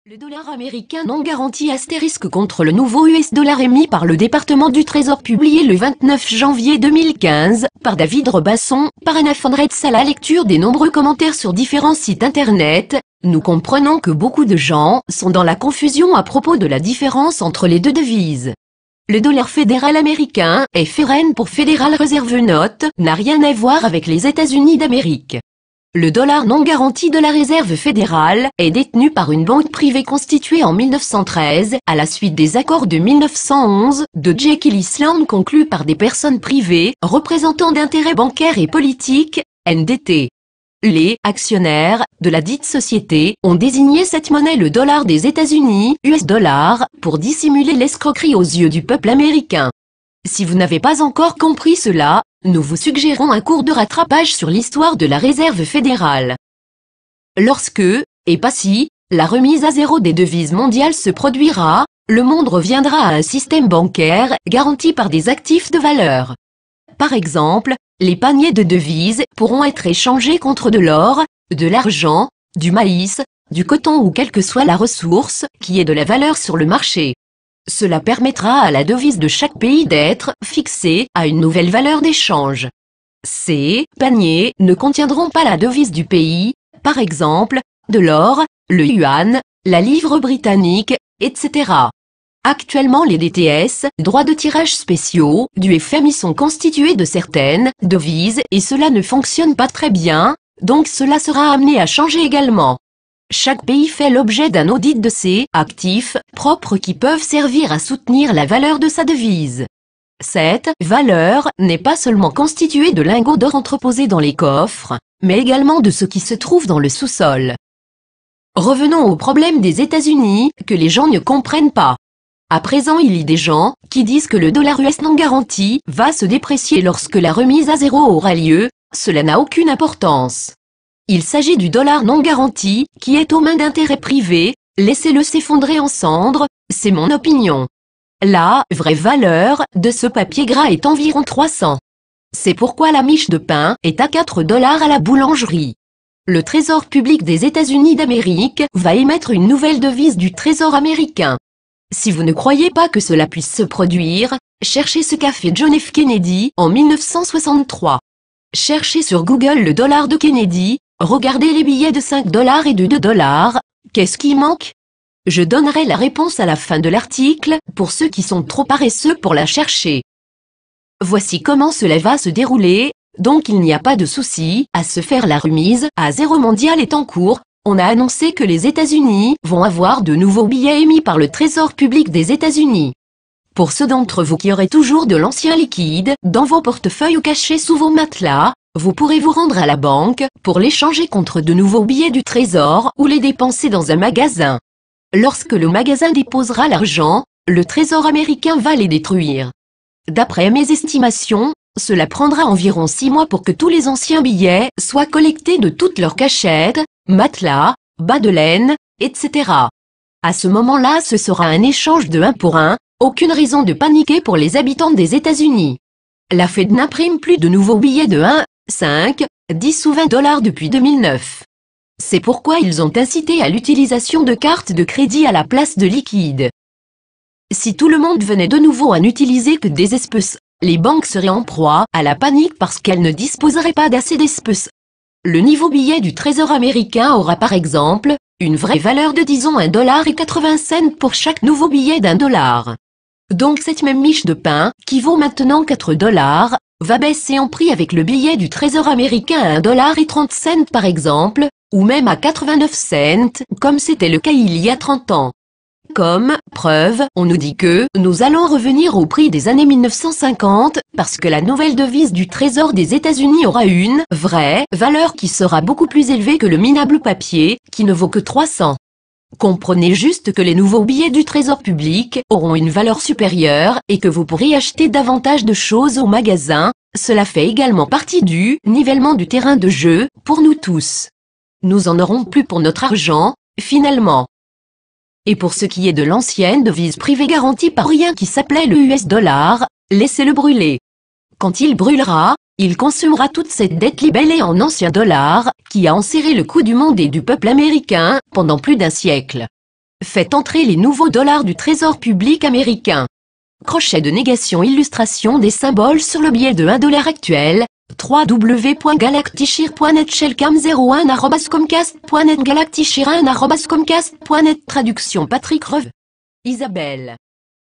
Le dollar américain non garanti astérisque contre le nouveau US$ émis par le département du Trésor publié le 29 janvier 2015 par David Robasson, par Anna von Retz à la lecture des nombreux commentaires sur différents sites internet, nous comprenons que beaucoup de gens sont dans la confusion à propos de la différence entre les deux devises. Le dollar fédéral américain, FRN pour Federal Reserve Note, n'a rien à voir avec les États-Unis d'Amérique. Le dollar non garanti de la Réserve fédérale est détenu par une banque privée constituée en 1913, à la suite des accords de 1911, de Jekyll Island conclus par des personnes privées, représentant d'intérêts bancaires et politiques, NDT. Les actionnaires de la dite société ont désigné cette monnaie le dollar des États-Unis, US$, pour dissimuler l'escroquerie aux yeux du peuple américain. Si vous n'avez pas encore compris cela, nous vous suggérons un cours de rattrapage sur l'histoire de la Réserve fédérale. Lorsque, et pas si, la remise à zéro des devises mondiales se produira, le monde reviendra à un système bancaire garanti par des actifs de valeur. Par exemple, les paniers de devises pourront être échangés contre de l'or, de l'argent, du maïs, du coton ou quelle que soit la ressource qui ait de la valeur sur le marché. Cela permettra à la devise de chaque pays d'être fixée à une nouvelle valeur d'échange. Ces paniers ne contiendront pas la devise du pays, par exemple, de l'or, le yuan, la livre britannique, etc. Actuellement les DTS, droits de tirage spéciaux, du FMI sont constitués de certaines devises et cela ne fonctionne pas très bien, donc cela sera amené à changer également. Chaque pays fait l'objet d'un audit de ses actifs propres qui peuvent servir à soutenir la valeur de sa devise. Cette valeur n'est pas seulement constituée de lingots d'or entreposés dans les coffres, mais également de ce qui se trouve dans le sous-sol. Revenons au problème des États-Unis, que les gens ne comprennent pas. À présent il y a des gens qui disent que le dollar US non garanti va se déprécier lorsque la remise à zéro aura lieu, cela n'a aucune importance. Il s'agit du dollar non garanti, qui est aux mains d'intérêts privés, laissez-le s'effondrer en cendres, c'est mon opinion. La vraie valeur de ce papier gras est environ 300. C'est pourquoi la miche de pain est à 4$ à la boulangerie. Le Trésor public des États-Unis d'Amérique va émettre une nouvelle devise du Trésor américain. Si vous ne croyez pas que cela puisse se produire, cherchez ce qu'a fait John F. Kennedy en 1963. Cherchez sur Google le dollar de Kennedy, regardez les billets de 5$ et de 2$, qu'est-ce qui manque? Je donnerai la réponse à la fin de l'article, pour ceux qui sont trop paresseux pour la chercher. Voici comment cela va se dérouler, donc il n'y a pas de souci à se faire. La remise à zéro mondiale est en cours, on a annoncé que les États-Unis vont avoir de nouveaux billets émis par le Trésor public des États-Unis. Pour ceux d'entre vous qui auraient toujours de l'ancien liquide dans vos portefeuilles ou cachés sous vos matelas, vous pourrez vous rendre à la banque pour l'échanger contre de nouveaux billets du Trésor ou les dépenser dans un magasin. Lorsque le magasin déposera l'argent, le Trésor américain va les détruire. D'après mes estimations, cela prendra environ 6 mois pour que tous les anciens billets soient collectés de toutes leurs cachettes, matelas, bas de laine, etc. À ce moment-là, ce sera un échange de 1 pour 1, aucune raison de paniquer pour les habitants des États-Unis. La Fed n'imprime plus de nouveaux billets de 1, 5, 10 ou 20$ depuis 2009. C'est pourquoi ils ont incité à l'utilisation de cartes de crédit à la place de liquide. Si tout le monde venait de nouveau à n'utiliser que des espèces, les banques seraient en proie à la panique parce qu'elles ne disposeraient pas d'assez d'espèces. Le nouveau billet du Trésor américain aura par exemple une vraie valeur de disons 1,80$ pour chaque nouveau billet d'1$. Donc cette même miche de pain, qui vaut maintenant 4$, va baisser en prix avec le billet du Trésor américain à 1,30$ par exemple, ou même à 89 cents, comme c'était le cas il y a 30 ans. Comme preuve, on nous dit que nous allons revenir au prix des années 1950, parce que la nouvelle devise du Trésor des États-Unis aura une vraie valeur qui sera beaucoup plus élevée que le minable papier, qui ne vaut que 300. Comprenez juste que les nouveaux billets du Trésor public auront une valeur supérieure et que vous pourrez acheter davantage de choses au magasin, cela fait également partie du nivellement du terrain de jeu, pour nous tous. Nous en aurons plus pour notre argent, finalement. Et pour ce qui est de l'ancienne devise privée garantie par rien qui s'appelait le US$, laissez-le brûler. Quand il brûlera, il consumera toute cette dette libellée en anciens dollars, qui a enserré le cou du monde et du peuple américain, pendant plus d'un siècle. Faites entrer les nouveaux dollars du Trésor public américain. Crochet de négation illustration des symboles sur le billet de 1 dollar actuel. www.galactichir.net Shelcam01@comcast.net Galactichir1@comcast.net Traduction Patrick Reve. Isabelle.